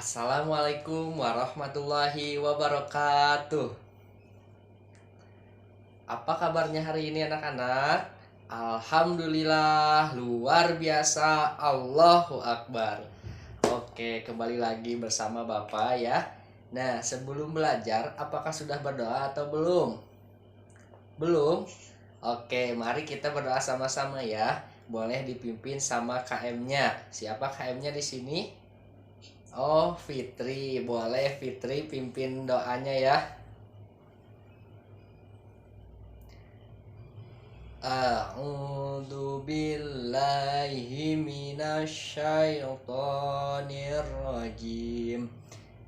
Assalamualaikum warahmatullahi wabarakatuh. Apa kabarnya hari ini anak-anak? Alhamdulillah luar biasa. Allahu Akbar. Oke, kembali lagi bersama Bapak ya. Nah, sebelum belajar, apakah sudah berdoa atau belum? Belum? Oke, mari kita berdoa sama-sama ya. Boleh dipimpin sama KM-nya. Siapa KM-nya di sini? Oh, Fitri. Boleh Fitri pimpin doanya ya. A'udzu billahi minasyaitonir rajim.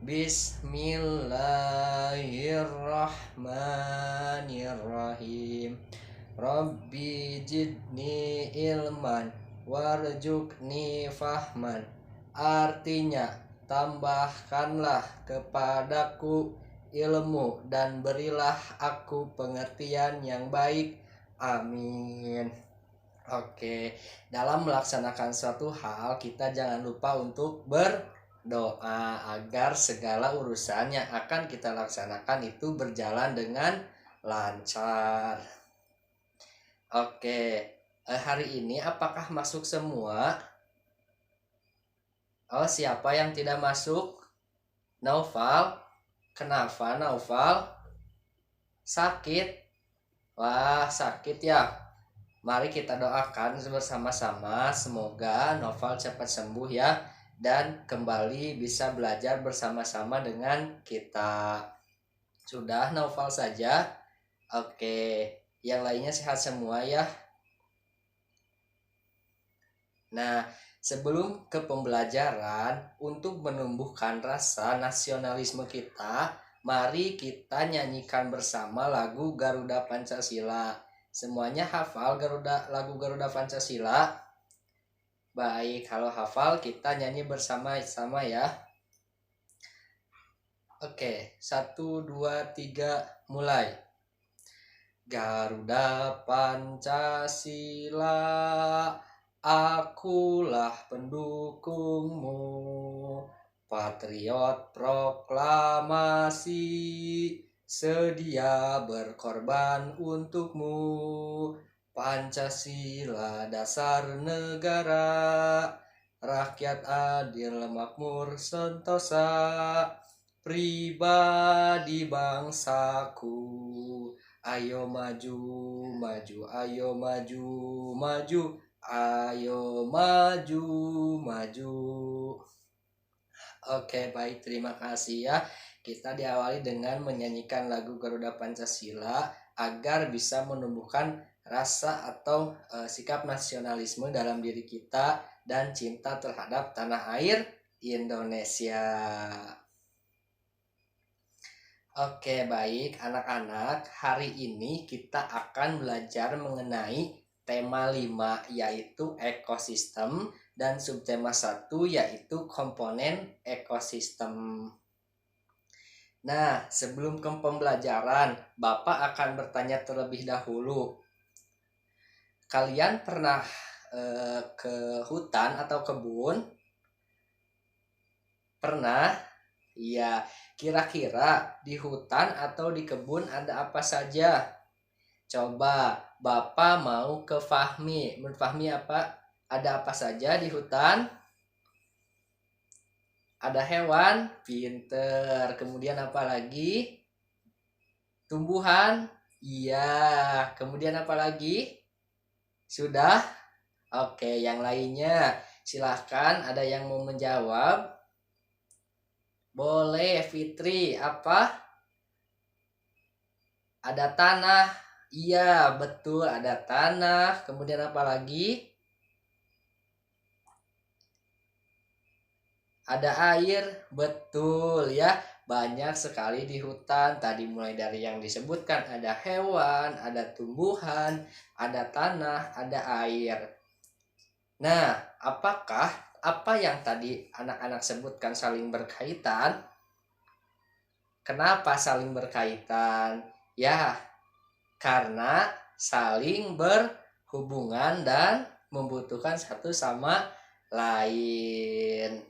Bismillahirrahmanirrahim. Rabbi jidni ilman warjukni fahman. Artinya, tambahkanlah kepadaku ilmu dan berilah aku pengertian yang baik. Amin. Oke, dalam melaksanakan suatu hal kita jangan lupa untuk berdoa agar segala urusan yang akan kita laksanakan itu berjalan dengan lancar. Oke, hari ini apakah masuk semua? Oh, siapa yang tidak masuk? Naufal. Kenapa Naufal? Sakit? Wah, sakit ya. Mari kita doakan bersama-sama. Semoga Naufal cepat sembuh ya. Dan kembali bisa belajar bersama-sama dengan kita. Sudah Naufal saja? Oke. Yang lainnya sehat semua ya. Nah, sebelum ke pembelajaran, untuk menumbuhkan rasa nasionalisme kita, mari kita nyanyikan bersama lagu Garuda Pancasila. Semuanya hafal lagu Garuda Pancasila? Baik, kalau hafal kita nyanyi bersama-sama ya. Oke, 1, 2, 3, mulai. Garuda Pancasila, akulah pendukungmu, patriot proklamasi, sedia berkorban untukmu. Pancasila dasar negara, rakyat adil makmur sentosa, pribadi bangsaku. Ayo maju, maju, ayo maju, maju. Ayo maju, maju. Oke, baik, terima kasih ya. Kita diawali dengan menyanyikan lagu Garuda Pancasila agar bisa menumbuhkan rasa atau sikap nasionalisme dalam diri kita dan cinta terhadap tanah air Indonesia. Oke, baik anak-anak, hari ini kita akan belajar mengenai tema 5 yaitu ekosistem dan subtema 1 yaitu komponen ekosistem. Nah, sebelum ke pembelajaran, Bapak akan bertanya terlebih dahulu. Kalian pernah ke hutan atau kebun? Pernah? Iya, kira-kira di hutan atau di kebun ada apa saja? Coba Bapak mau ke Fahmi. Menurut Fahmi apa? Ada apa saja di hutan? Ada hewan, pinter. Kemudian apa lagi? Tumbuhan? Iya. Kemudian apa lagi? Sudah? Oke, yang lainnya silahkan, ada yang mau menjawab? Boleh, Fitri. Apa? Ada tanah. Iya, betul, ada tanah. Kemudian apa lagi? Ada air. Betul ya. Banyak sekali di hutan. Tadi mulai dari yang disebutkan, ada hewan, ada tumbuhan, ada tanah, ada air. Nah, apakah apa yang tadi anak-anak sebutkan saling berkaitan? Kenapa saling berkaitan? Ya, karena saling berhubungan dan membutuhkan satu sama lain.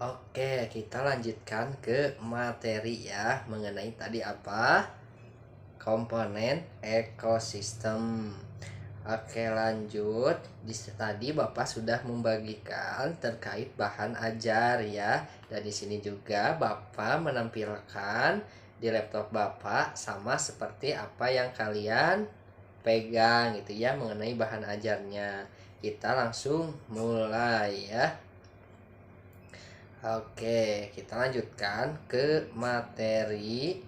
Oke, kita lanjutkan ke materi ya mengenai tadi apa? Komponen ekosistem. Oke, lanjut. Tadi Bapak sudah membagikan terkait bahan ajar ya. Dan di sini juga Bapak menampilkan di laptop Bapak sama seperti apa yang kalian pegang gitu ya mengenai bahan ajarnya. Kita langsung mulai ya. Oke, kita lanjutkan ke materi.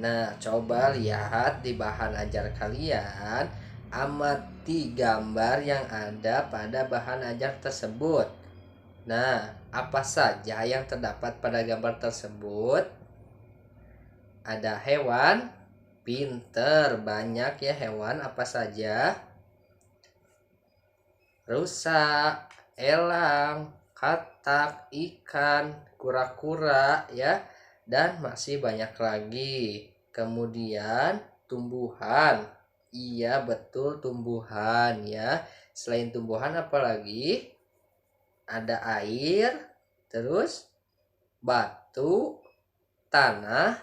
Nah, coba lihat di bahan ajar kalian, amati gambar yang ada pada bahan ajar tersebut. Nah, apa saja yang terdapat pada gambar tersebut? Ada hewan, pinter, banyak ya hewan apa saja? Rusa, elang, katak, ikan, kura-kura ya, dan masih banyak lagi. Kemudian tumbuhan. Iya, betul tumbuhan ya. Selain tumbuhan apalagi? Ada air, terus batu, tanah.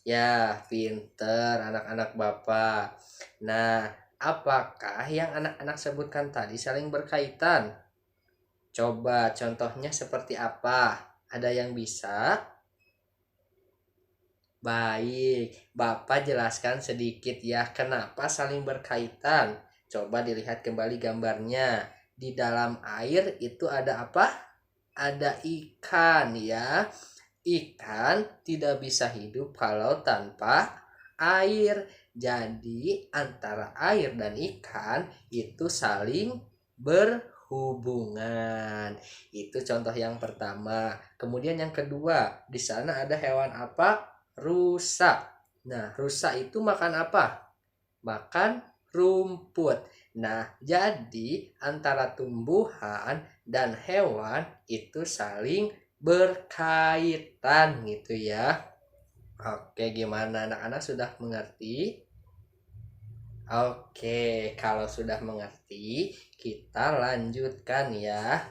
Ya, pinter anak-anak Bapak. Nah, apakah yang anak-anak sebutkan tadi saling berkaitan? Coba contohnya seperti apa? Ada yang bisa? Baik, Bapak jelaskan sedikit ya kenapa saling berkaitan. Coba dilihat kembali gambarnya. Di dalam air itu ada apa? Ada ikan ya. Ikan tidak bisa hidup kalau tanpa air. Jadi antara air dan ikan itu saling berhubungan. Itu contoh yang pertama. Kemudian yang kedua, di sana ada hewan apa? Rusa. Nah, rusa itu makan apa? Makan rumput. Nah, jadi antara tumbuhan dan hewan itu saling berkaitan gitu ya. Oke, gimana anak-anak sudah mengerti? Oke, kalau sudah mengerti, kita lanjutkan ya.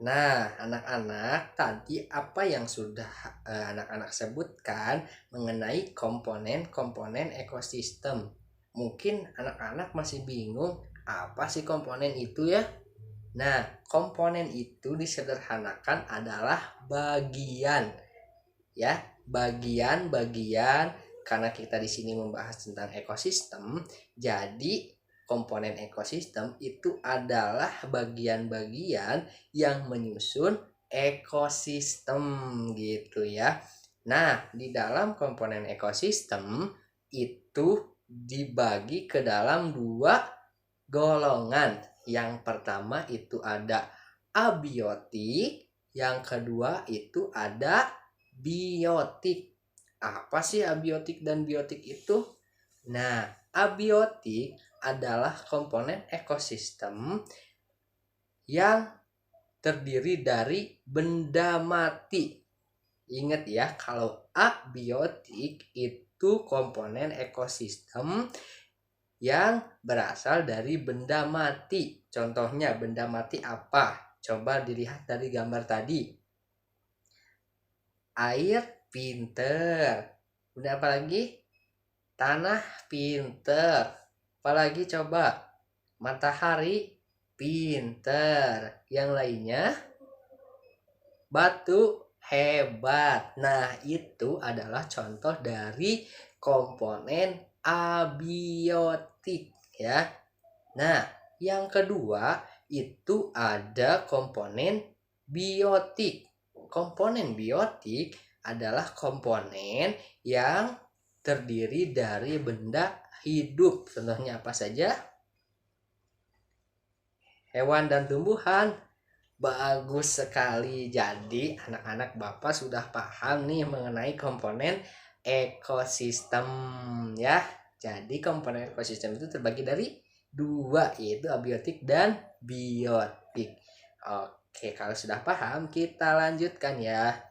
Nah, anak-anak, tadi apa yang sudah anak-anak sebutkan mengenai komponen-komponen ekosistem? Mungkin anak-anak masih bingung, apa sih komponen itu ya? Nah, komponen itu disederhanakan adalah bagian ya, bagian-bagian karena kita di sini membahas tentang ekosistem. Jadi, komponen ekosistem itu adalah bagian-bagian yang menyusun ekosistem gitu ya. Nah, di dalam komponen ekosistem itu dibagi ke dalam dua golongan. Yang pertama itu ada abiotik, yang kedua itu ada biotik. Apa sih abiotik dan biotik itu? Nah, abiotik adalah komponen ekosistem yang terdiri dari benda mati. Ingat ya, kalau abiotik itu komponen ekosistem yang berasal dari benda mati. Contohnya benda mati apa? Coba dilihat dari gambar tadi. Air pinter. Udah apa lagi? Tanah pinter. Apalagi coba? Matahari pinter. Yang lainnya? Batu hebat. Nah, itu adalah contoh dari komponen abiotik ya. Nah, yang kedua itu ada komponen biotik. Komponen biotik adalah komponen yang terdiri dari benda hidup. Contohnya apa saja? Hewan dan tumbuhan. Bagus sekali. Jadi anak-anak Bapak sudah paham nih mengenai komponen ekosistem ya. Jadi komponen ekosistem itu terbagi dari dua, yaitu abiotik dan biotik. Oke, kalau sudah paham kita lanjutkan ya.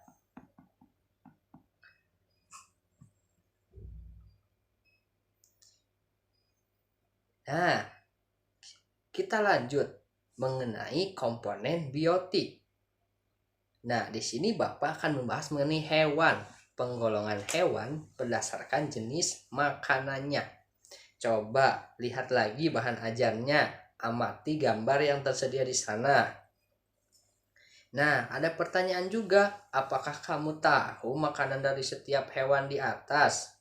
Nah, kita lanjut. mengenai komponen biotik. Nah, di sini Bapak akan membahas mengenai hewan, penggolongan hewan berdasarkan jenis makanannya. Coba lihat lagi bahan ajarnya, amati gambar yang tersedia di sana. Nah, ada pertanyaan juga, apakah kamu tahu makanan dari setiap hewan di atas?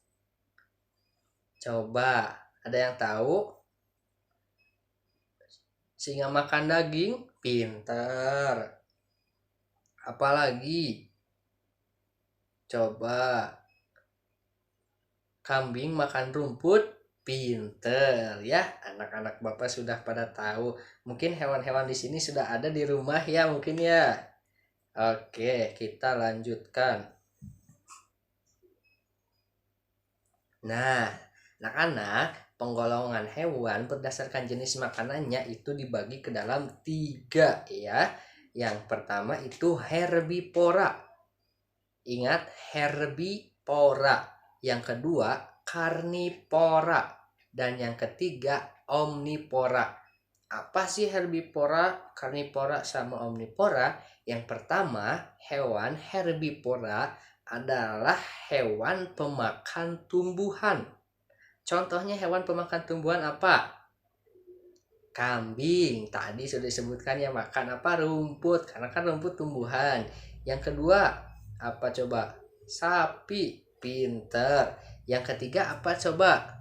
Coba, ada yang tahu? Singa makan daging? Pinter. Apalagi? Coba. Kambing makan rumput? Pinter ya. Anak-anak Bapak sudah pada tahu. Mungkin hewan-hewan di sini sudah ada di rumah ya mungkin ya. Oke, kita lanjutkan. Nah, anak-anak, penggolongan hewan berdasarkan jenis makanannya itu dibagi ke dalam 3 ya. Yang pertama itu herbivora. Ingat, herbivora. Yang kedua karnivora. Dan yang ketiga omnivora. Apa sih herbivora, karnivora, sama omnivora? Yang pertama, hewan herbivora adalah hewan pemakan tumbuhan. Contohnya hewan pemakan tumbuhan apa? Kambing, tadi sudah disebutkan ya, makan apa? Rumput, karena kan rumput tumbuhan. Yang kedua, apa coba? Sapi, pinter. Yang ketiga apa coba?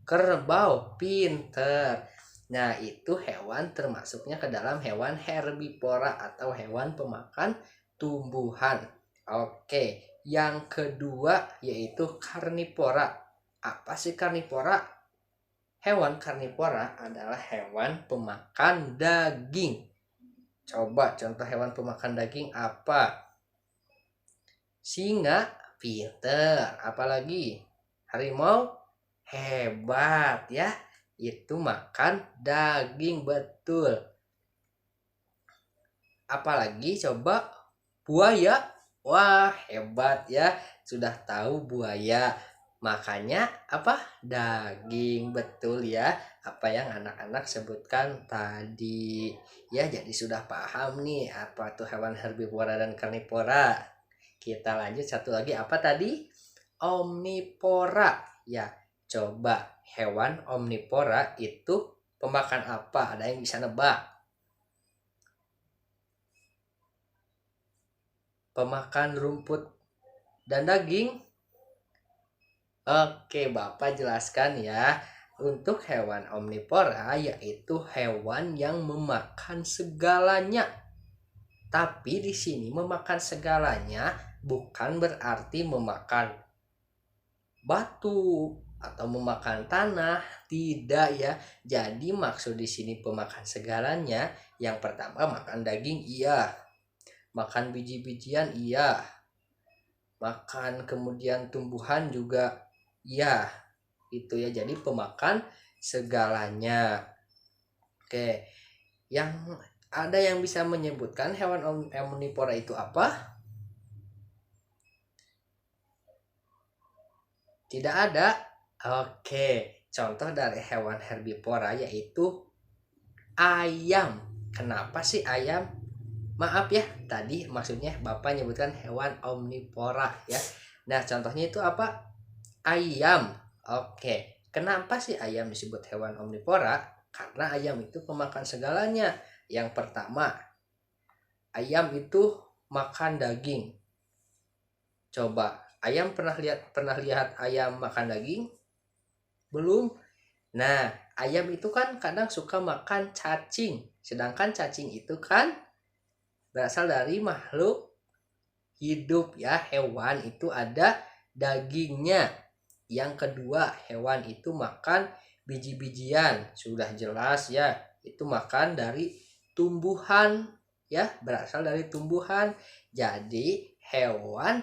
Kerbau, pinter. Nah, itu hewan termasuknya ke dalam hewan herbivora atau hewan pemakan tumbuhan. Oke, yang kedua yaitu karnivora. Apa sih karnivora? Hewan karnivora adalah hewan pemakan daging. Coba contoh hewan pemakan daging apa? Singa, pinter. Apalagi? Harimau, hebat ya. Itu makan daging, betul. Apalagi coba? Buaya. Wah, hebat ya. Sudah tahu buaya. Makanya apa? Daging, betul ya. Apa yang anak-anak sebutkan tadi. Ya, jadi sudah paham nih apa tuh hewan herbivora dan karnivora. Kita lanjut satu lagi, apa tadi? Omnivora. Ya, coba hewan omnivora itu pemakan apa? Ada yang bisa nebak? Pemakan rumput dan daging? Oke, Bapak jelaskan ya. Untuk hewan omnivora yaitu hewan yang memakan segalanya. Tapi di sini memakan segalanya bukan berarti memakan batu atau memakan tanah, tidak ya. Jadi maksud di sini pemakan segalanya, yang pertama makan daging iya, makan biji-bijian iya, makan kemudian tumbuhan juga iya, itu ya. Jadi pemakan segalanya. Oke, yang ada yang bisa menyebutkan hewan omnivora itu apa? Tidak ada. Oke, contoh dari hewan herbivora yaitu ayam. Kenapa sih ayam? Maaf ya, tadi maksudnya Bapak nyebutkan hewan omnivora ya. Nah, contohnya itu apa? Ayam. Oke, kenapa sih ayam disebut hewan omnivora? Karena ayam itu pemakan segalanya. Yang pertama, ayam itu makan daging. Coba, ayam pernah lihat ayam makan daging? Belum. Nah, ayam itu kan kadang suka makan cacing. Sedangkan cacing itu kan berasal dari makhluk hidup ya. Hewan itu ada dagingnya. Yang kedua, hewan itu makan biji-bijian. Sudah jelas ya, itu makan dari tumbuhan ya, berasal dari tumbuhan. Jadi hewan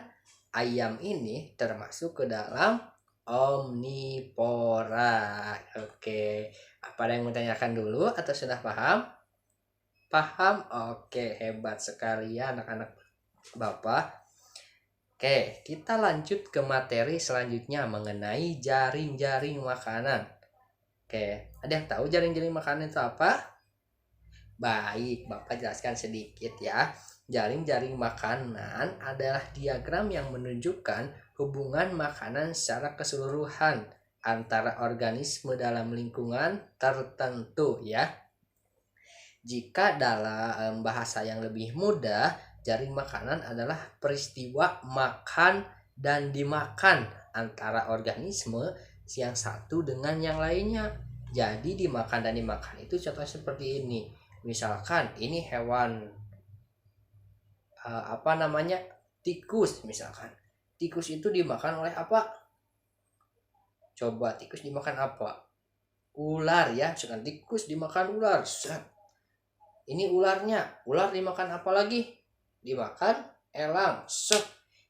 ayam ini termasuk ke dalam omnivora. Oke, apa ada yang mau tanyakan dulu atau sudah paham? Paham? Oke, hebat sekali ya anak-anak Bapak. Oke, kita lanjut ke materi selanjutnya mengenai jaring-jaring makanan. Oke, ada yang tahu jaring-jaring makanan itu apa? Baik, Bapak jelaskan sedikit ya. Jaring-jaring makanan adalah diagram yang menunjukkan hubungan makanan secara keseluruhan antara organisme dalam lingkungan tertentu ya. Jika dalam bahasa yang lebih mudah, jaring makanan adalah peristiwa makan dan dimakan antara organisme yang satu dengan yang lainnya. Jadi dimakan dan dimakan itu contohnya seperti ini. Misalkan ini hewan apa namanya? Tikus misalkan. Tikus itu dimakan oleh apa? Coba tikus dimakan apa? Ular ya. Misalkan tikus dimakan ular. Ini ularnya. Ular dimakan apa lagi? Dimakan elang.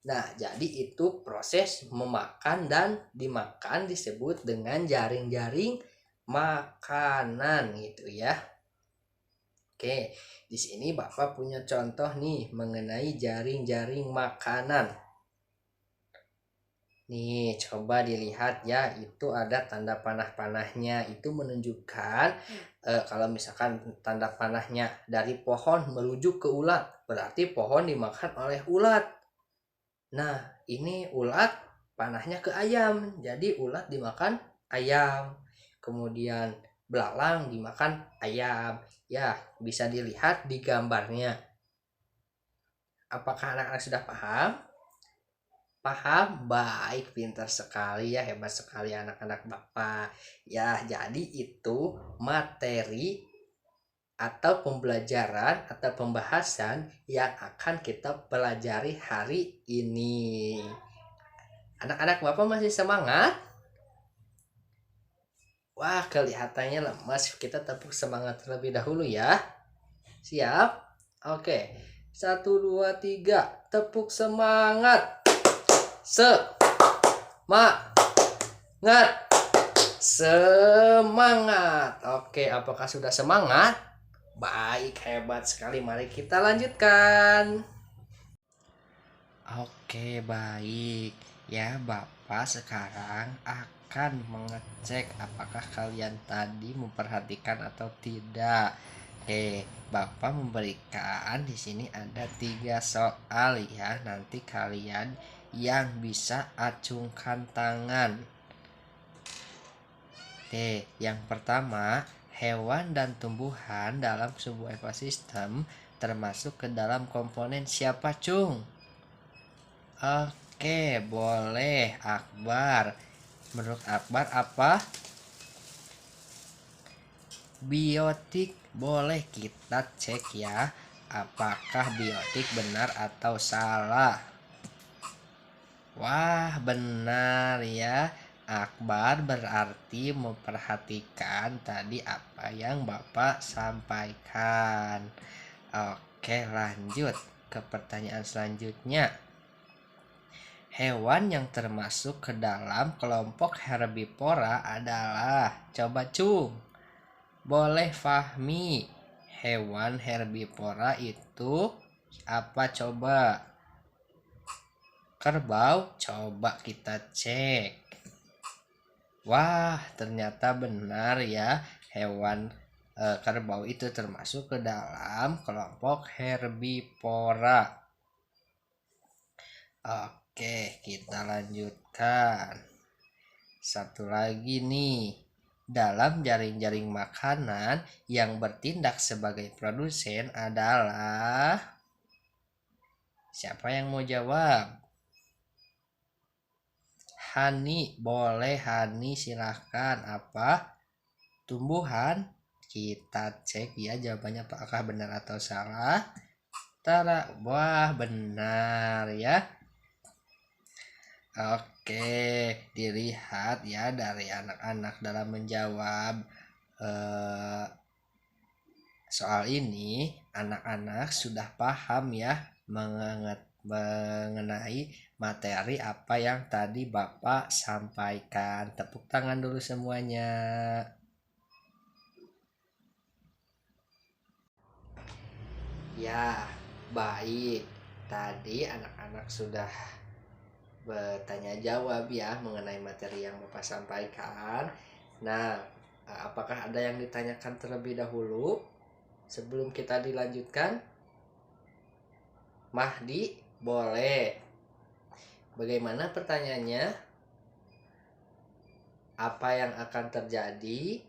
Nah, jadi itu proses memakan dan dimakan disebut dengan jaring-jaring makanan gitu ya. Oke, di sini Bapak punya contoh nih mengenai jaring-jaring makanan. Nih, coba dilihat ya, itu ada tanda panah-panahnya. Itu menunjukkan kalau misalkan tanda panahnya dari pohon merujuk ke ulat, berarti pohon dimakan oleh ulat. Nah, ini ulat panahnya ke ayam, jadi ulat dimakan ayam. Kemudian belalang dimakan ayam. Ya, bisa dilihat di gambarnya. Apakah anak-anak sudah paham? Paham? Baik, pintar sekali ya, hebat sekali anak-anak Bapak. Ya, jadi itu materi atau pembelajaran atau pembahasan yang akan kita pelajari hari ini. Anak-anak Bapak masih semangat? Wah, kelihatannya lemas. Kita tepuk semangat terlebih dahulu ya. Siap? Oke. 1, 2, 3. Tepuk semangat. Semangat. Semangat. Oke, apakah sudah semangat? Baik, hebat sekali. Mari kita lanjutkan. Oke, baik. Ya, Bapak sekarang akan mengecek apakah kalian tadi memperhatikan atau tidak. Bapak memberikan di sini ada 3 soal ya. Nanti kalian yang bisa acungkan tangan. Yang pertama, hewan dan tumbuhan dalam sebuah ekosistem termasuk ke dalam komponen siapa, Cung? Oke, boleh Akbar. Menurut Akbar apa? Biotik. Boleh kita cek ya, apakah biotik benar atau salah. Wah, benar ya. Akbar berarti memperhatikan tadi apa yang Bapak sampaikan. Oke, lanjut ke pertanyaan selanjutnya. Hewan yang termasuk ke dalam kelompok herbivora adalah, coba Cung, boleh Fahmi, hewan herbivora itu apa coba? Kerbau, coba kita cek. Wah, ternyata benar ya, hewan kerbau itu termasuk ke dalam kelompok herbivora. Oke, kita lanjutkan. Satu lagi nih. Dalam jaring-jaring makanan yang bertindak sebagai produsen adalah, siapa yang mau jawab? Hani, boleh Hani, silahkan. Apa? Tumbuhan? Kita cek ya jawabannya apakah benar atau salah. Wah, benar ya. Oke, dilihat ya dari anak-anak dalam menjawab soal ini, anak-anak sudah paham ya mengenai materi apa yang tadi Bapak sampaikan. Tepuk tangan dulu semuanya. Ya, baik. Tadi anak-anak sudah bertanya jawab ya mengenai materi yang Bapak sampaikan. Nah, apakah ada yang ditanyakan terlebih dahulu? Sebelum kita dilanjutkan, Mahdi, boleh. Bagaimana pertanyaannya? Apa yang akan terjadi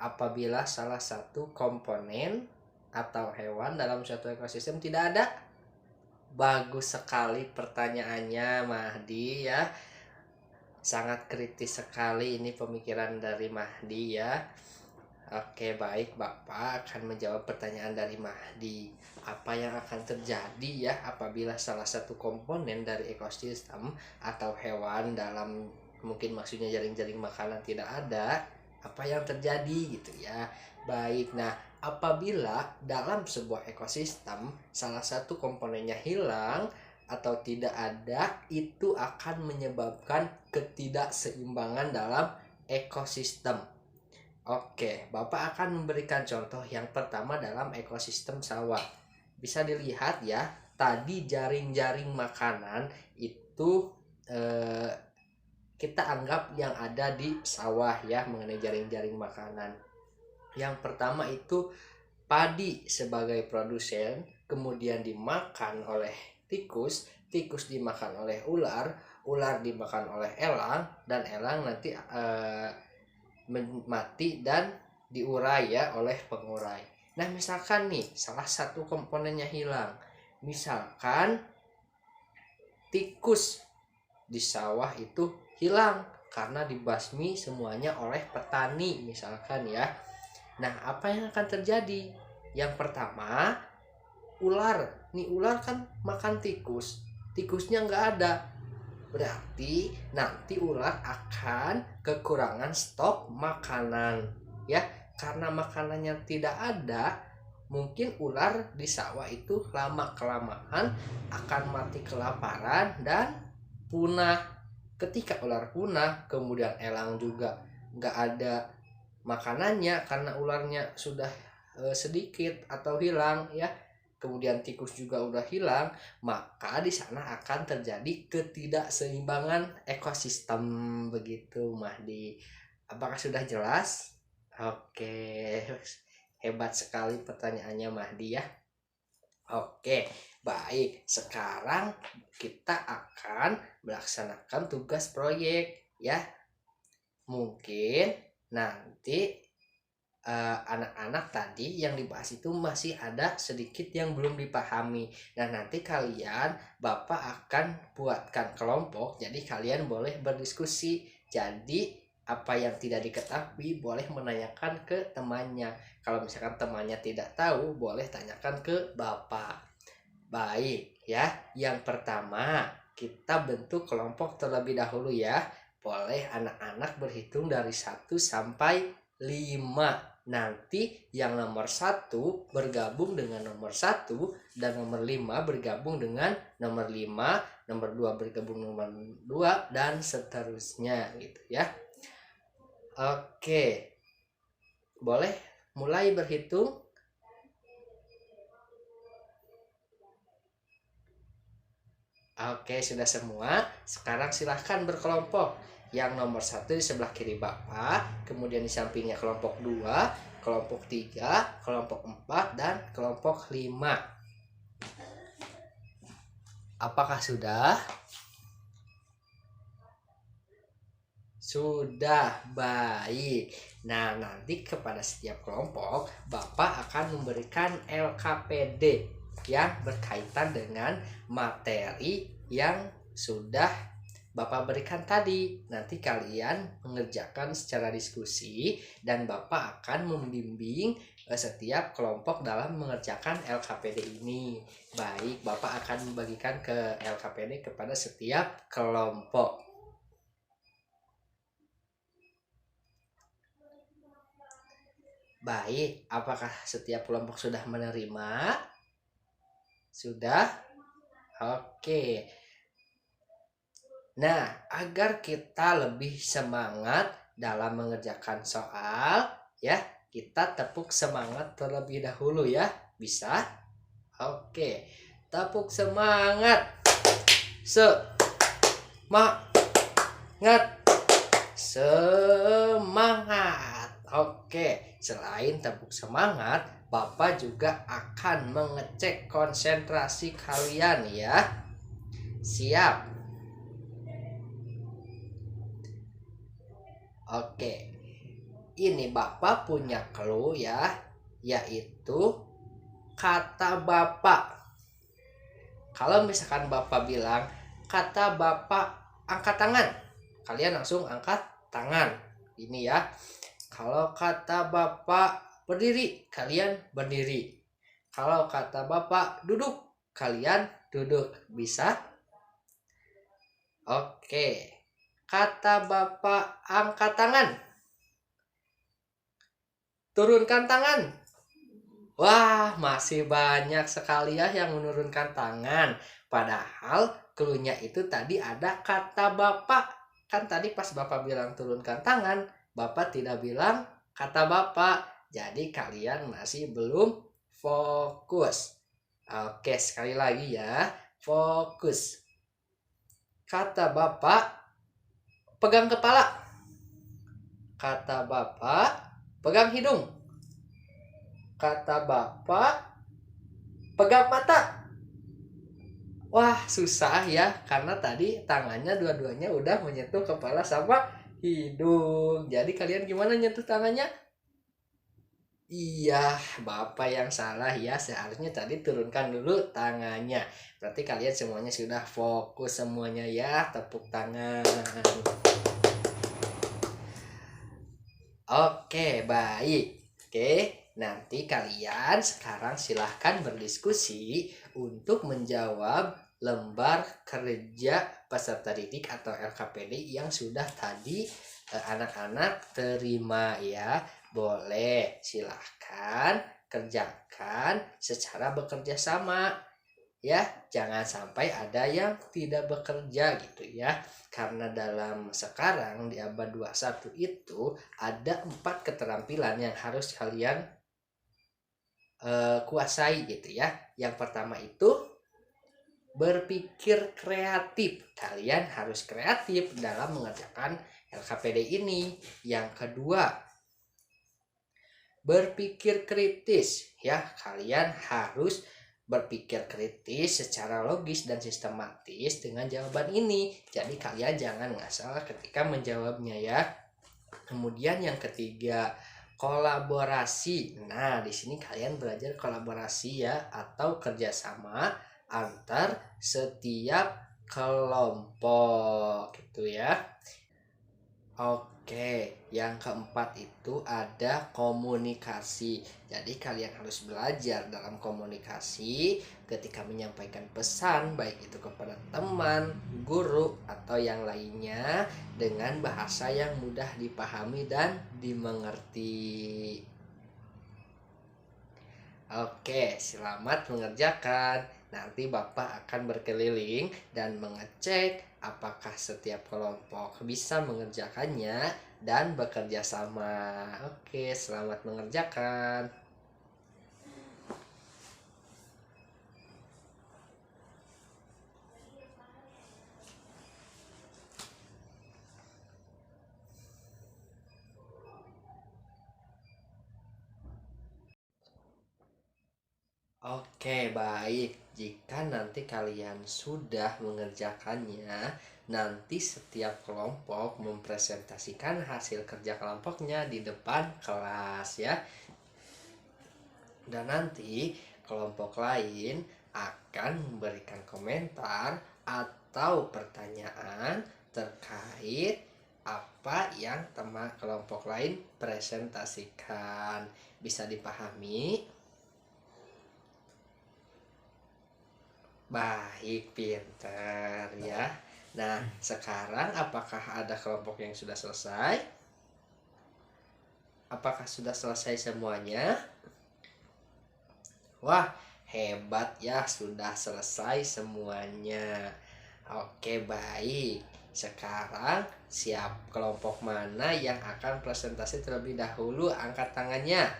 apabila salah satu komponen atau hewan dalam suatu ekosistem tidak ada? Bagus sekali pertanyaannya, Mahdi ya. Sangat kritis sekali ini pemikiran dari Mahdi ya. Oke, baik, Bapak akan menjawab pertanyaan dari Mahdi. Apa yang akan terjadi ya apabila salah satu komponen dari ekosistem atau hewan dalam, mungkin maksudnya jaring-jaring makanan, tidak ada? Apa yang terjadi gitu ya. Baik, nah apabila dalam sebuah ekosistem salah satu komponennya hilang atau tidak ada, itu akan menyebabkan ketidakseimbangan dalam ekosistem. Oke, Bapak akan memberikan contoh yang pertama dalam ekosistem sawah. Bisa dilihat ya, tadi jaring-jaring makanan itu kita anggap yang ada di sawah ya, mengenai jaring-jaring makanan. Yang pertama itu padi sebagai produsen, kemudian dimakan oleh tikus, tikus dimakan oleh ular, ular dimakan oleh elang, dan elang nanti mati dan diurai ya oleh pengurai. Nah, misalkan nih salah satu komponennya hilang. Misalkan tikus di sawah itu hilang karena dibasmi semuanya oleh petani misalkan ya. Nah, apa yang akan terjadi? Yang pertama, ular. Nih ular kan makan tikus. Tikusnya nggak ada. Berarti nanti ular akan kekurangan stok makanan ya, karena makanannya tidak ada. Mungkin ular di sawah itu lama kelamaan akan mati kelaparan dan punah. Ketika ular punah, kemudian elang juga nggak ada makanannya karena ularnya sudah sedikit atau hilang ya, kemudian tikus juga udah hilang, maka di sana akan terjadi ketidakseimbangan ekosistem. Begitu, Mahdi. Apakah sudah jelas? Oke, hebat sekali pertanyaannya, Mahdi ya. Oke, baik. Sekarang kita akan melaksanakan tugas proyek ya. Mungkin nanti anak-anak tadi yang dibahas itu masih ada sedikit yang belum dipahami. Nah, nanti kalian, Bapak akan buatkan kelompok, jadi kalian boleh berdiskusi. Jadi apa yang tidak diketahui boleh menanyakan ke temannya. Kalau misalkan temannya tidak tahu, boleh tanyakan ke Bapak. Baik ya, yang pertama kita bentuk kelompok terlebih dahulu ya. Boleh anak-anak berhitung dari 1 sampai 5. Nanti yang nomor 1 bergabung dengan nomor 1, dan nomor 5 bergabung dengan nomor 5, nomor 2 bergabung nomor 2, dan seterusnya gitu ya. Oke, boleh mulai berhitung. Oke, sudah semua. Sekarang silahkan berkelompok. Yang nomor 1 di sebelah kiri Bapak, kemudian di sampingnya kelompok 2, kelompok 3, kelompok 4, dan kelompok 5. Apakah sudah? Sudah, baik. Nah, nanti kepada setiap kelompok Bapak akan memberikan LKPD yang berkaitan dengan materi yang sudah Bapak berikan tadi. Nanti kalian mengerjakan secara diskusi dan Bapak akan membimbing setiap kelompok dalam mengerjakan LKPD ini. Baik, Bapak akan membagikan ke LKPD kepada setiap kelompok. Baik, apakah setiap kelompok sudah menerima? Sudah? Oke. Nah, agar kita lebih semangat dalam mengerjakan soal, ya, kita tepuk semangat terlebih dahulu ya. Bisa? Oke. Tepuk semangat. Semangat. Semangat. Oke, selain tepuk semangat, Bapak juga akan mengecek konsentrasi kalian ya. Siap? Oke, ini Bapak punya clue ya, yaitu kata Bapak. Kalau misalkan Bapak bilang kata Bapak angkat tangan, kalian langsung angkat tangan. Ini ya. Kalau kata Bapak berdiri, kalian berdiri. Kalau kata Bapak duduk, kalian duduk. Bisa? Oke. Kata Bapak angkat tangan, turunkan tangan. Wah, masih banyak sekali ya yang menurunkan tangan. Padahal clue-nya itu tadi ada kata Bapak. Kan tadi pas Bapak bilang turunkan tangan, Bapak tidak bilang kata Bapak. Jadi kalian masih belum fokus. Oke, sekali lagi ya. Fokus. Kata Bapak pegang kepala. Kata Bapak pegang hidung. Kata Bapak pegang mata. Wah, susah ya, karena tadi tangannya dua-duanya udah menyentuh kepala sama hidung. Jadi kalian gimana nyentuh tangannya? Iya, Bapak yang salah ya. Seharusnya tadi turunkan dulu tangannya. Berarti kalian semuanya sudah fokus semuanya ya. Tepuk tangan. Oke, baik. Oke, nanti kalian sekarang silahkan berdiskusi untuk menjawab lembar kerja peserta didik atau LKPD yang sudah tadi anak-anak terima ya. Boleh, silahkan kerjakan secara bekerja sama. Ya, jangan sampai ada yang tidak bekerja gitu ya. Karena dalam sekarang di abad 21 itu ada 4 keterampilan yang harus kalian kuasai gitu ya. Yang pertama itu berpikir kreatif. Kalian harus kreatif dalam mengerjakan LKPD ini. Yang kedua, berpikir kritis ya. Kalian harus berpikir kritis secara logis dan sistematis dengan jawaban ini. Jadi kalian jangan ngasal ketika menjawabnya ya. Kemudian yang ketiga, kolaborasi. Nah, di sini kalian belajar kolaborasi ya atau kerjasama antar setiap kelompok gitu ya. Oke, yang keempat itu ada komunikasi. Jadi kalian harus belajar dalam komunikasi ketika menyampaikan pesan baik itu kepada teman, guru atau yang lainnya dengan bahasa yang mudah dipahami dan dimengerti. Oke, selamat mengerjakan. Nanti Bapak akan berkeliling dan mengecek apakah setiap kelompok bisa mengerjakannya dan bekerja sama. Oke, selamat mengerjakan. Oke, baik. Jika nanti kalian sudah mengerjakannya, nanti setiap kelompok mempresentasikan hasil kerja kelompoknya di depan kelas ya. Dan nanti kelompok lain akan memberikan komentar atau pertanyaan terkait apa yang teman kelompok lain presentasikan. Bisa dipahami? Baik, pinter ya. Nah, sekarang apakah ada kelompok yang sudah selesai? Apakah sudah selesai semuanya? Wah, hebat ya, sudah selesai semuanya. Oke, baik. Sekarang siap kelompok mana yang akan presentasi terlebih dahulu? Angkat tangannya.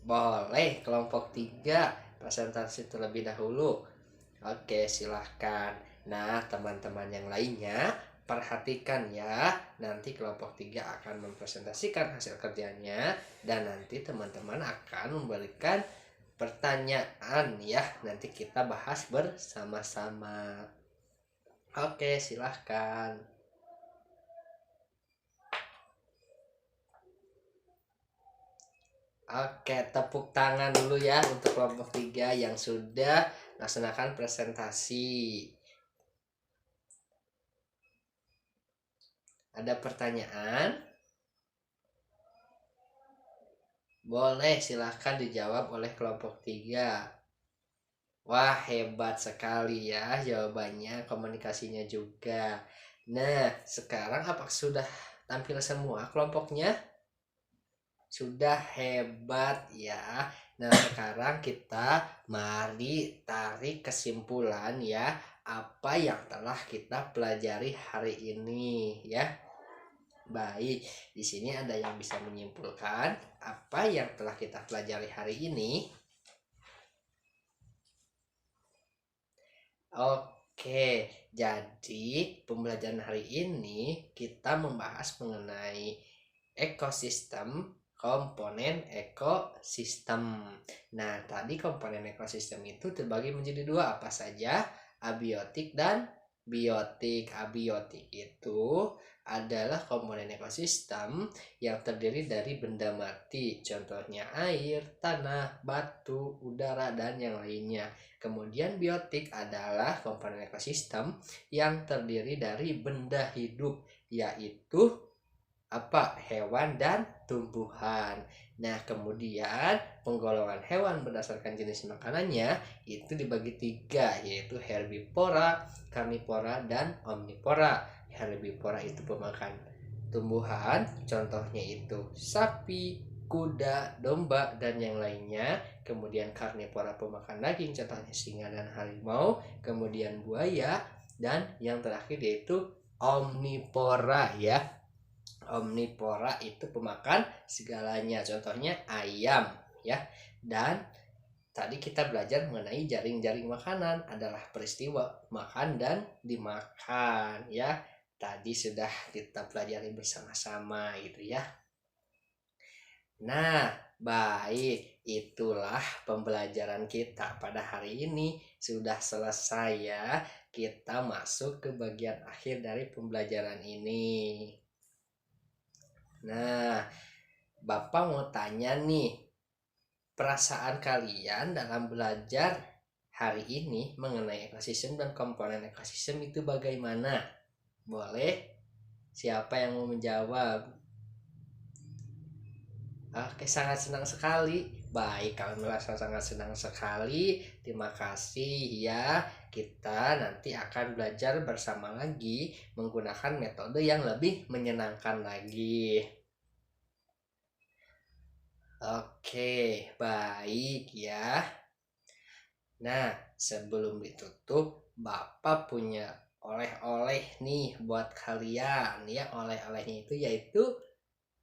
Boleh, kelompok 3 presentasi terlebih dahulu. Oke, silahkan. Nah, teman-teman yang lainnya perhatikan ya. Nanti kelompok 3 akan mempresentasikan hasil kerjanya dan nanti teman-teman akan memberikan pertanyaan ya. Nanti kita bahas bersama-sama. Oke, silahkan. Oke, tepuk tangan dulu ya untuk kelompok 3 yang sudah melaksanakan presentasi. Ada pertanyaan? Boleh, silahkan dijawab oleh kelompok 3. Wah, hebat sekali ya jawabannya, komunikasinya juga. Nah, sekarang apakah sudah tampil semua kelompoknya? Sudah, hebat ya. Nah, sekarang kita mari tarik kesimpulan ya, apa yang telah kita pelajari hari ini ya. Baik, di sini ada yang bisa menyimpulkan apa yang telah kita pelajari hari ini? Oke, jadi pembelajaran hari ini kita membahas mengenai ekosistem, komponen ekosistem. Nah, tadi komponen ekosistem itu terbagi menjadi dua, apa saja? Abiotik dan biotik. Abiotik itu adalah komponen ekosistem yang terdiri dari benda mati, contohnya air, tanah, batu, udara, dan yang lainnya. Kemudian biotik adalah komponen ekosistem yang terdiri dari benda hidup, yaitu apa? Hewan dan tumbuhan. Nah, kemudian penggolongan hewan berdasarkan jenis makanannya itu dibagi tiga, yaitu herbivora, karnivora, dan omnivora. Herbivora itu pemakan tumbuhan, contohnya itu sapi, kuda, domba, dan yang lainnya. Kemudian karnivora pemakan daging, contohnya singa dan harimau. Kemudian buaya, dan yang terakhir yaitu omnivora ya. Omnivora itu pemakan segalanya, contohnya ayam ya. Dan tadi kita belajar mengenai jaring-jaring makanan adalah peristiwa makan dan dimakan ya. Tadi sudah kita pelajari bersama-sama gitu ya. Nah, baik, itulah pembelajaran kita pada hari ini. Sudah selesai ya. Kita masuk ke bagian akhir dari pembelajaran ini. Nah, Bapak mau tanya nih, perasaan kalian dalam belajar hari ini mengenai ekosistem dan komponen ekosistem itu bagaimana? Boleh? Siapa yang mau menjawab? Oke, sangat senang sekali. Baik, kalau merasa sangat senang sekali, terima kasih ya. Kita nanti akan belajar bersama lagi menggunakan metode yang lebih menyenangkan lagi. Oke, baik ya. Nah, sebelum ditutup, Bapak punya oleh-oleh nih buat kalian ya. Oleh-olehnya itu yaitu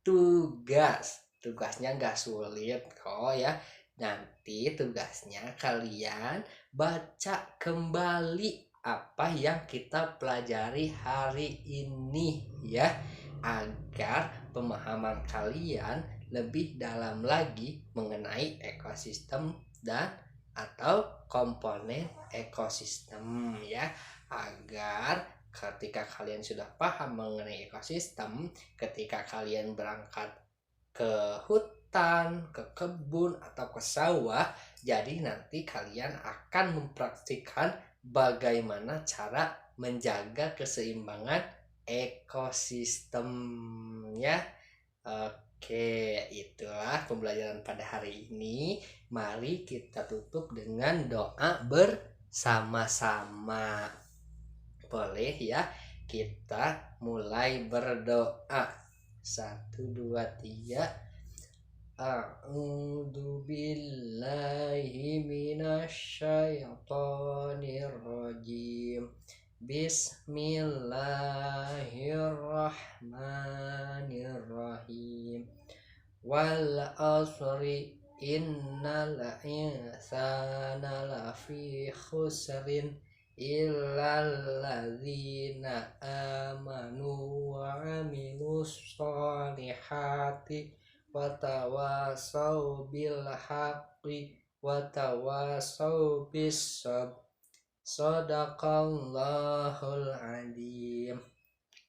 tugas. Tugasnya nggak sulit kok ya. Nanti tugasnya kalian baca kembali apa yang kita pelajari hari ini ya, agar pemahaman kalian lebih dalam lagi mengenai ekosistem dan atau komponen ekosistem ya, agar ketika kalian sudah paham mengenai ekosistem, ketika kalian berangkat ke hutan, ke kebun, atau ke sawah, jadi nanti kalian akan mempraktikkan bagaimana cara menjaga keseimbangan ekosistem ya. Oke, itulah pembelajaran pada hari ini. Mari kita tutup dengan doa bersama-sama. Boleh ya, kita mulai berdoa. 1, 2, 3. A'udzu billahi minasyaitonir rajim. Bismillahirrahmanirrahim. Wal asri innal insana lafi khusrin illal ladzina amanu wa amilus solihati wa tawasau bil haqqi wa tawasau bis sabr. Shadaqallahul adzim.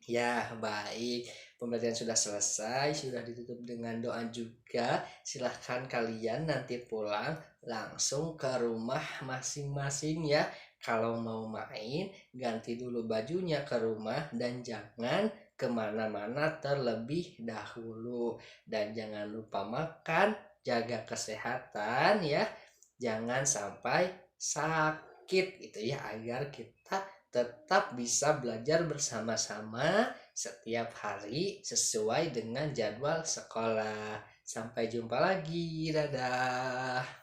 Ya, baik. Pembelajaran sudah selesai, sudah ditutup dengan doa juga. Silahkan kalian nanti pulang langsung ke rumah masing-masing ya. Kalau mau main, ganti dulu bajunya ke rumah dan jangan kemana-mana terlebih dahulu. Dan jangan lupa makan, jaga kesehatan ya. Jangan sampai sakit gitu ya, agar kita tetap bisa belajar bersama-sama setiap hari sesuai dengan jadwal sekolah. Sampai jumpa lagi. Dadah.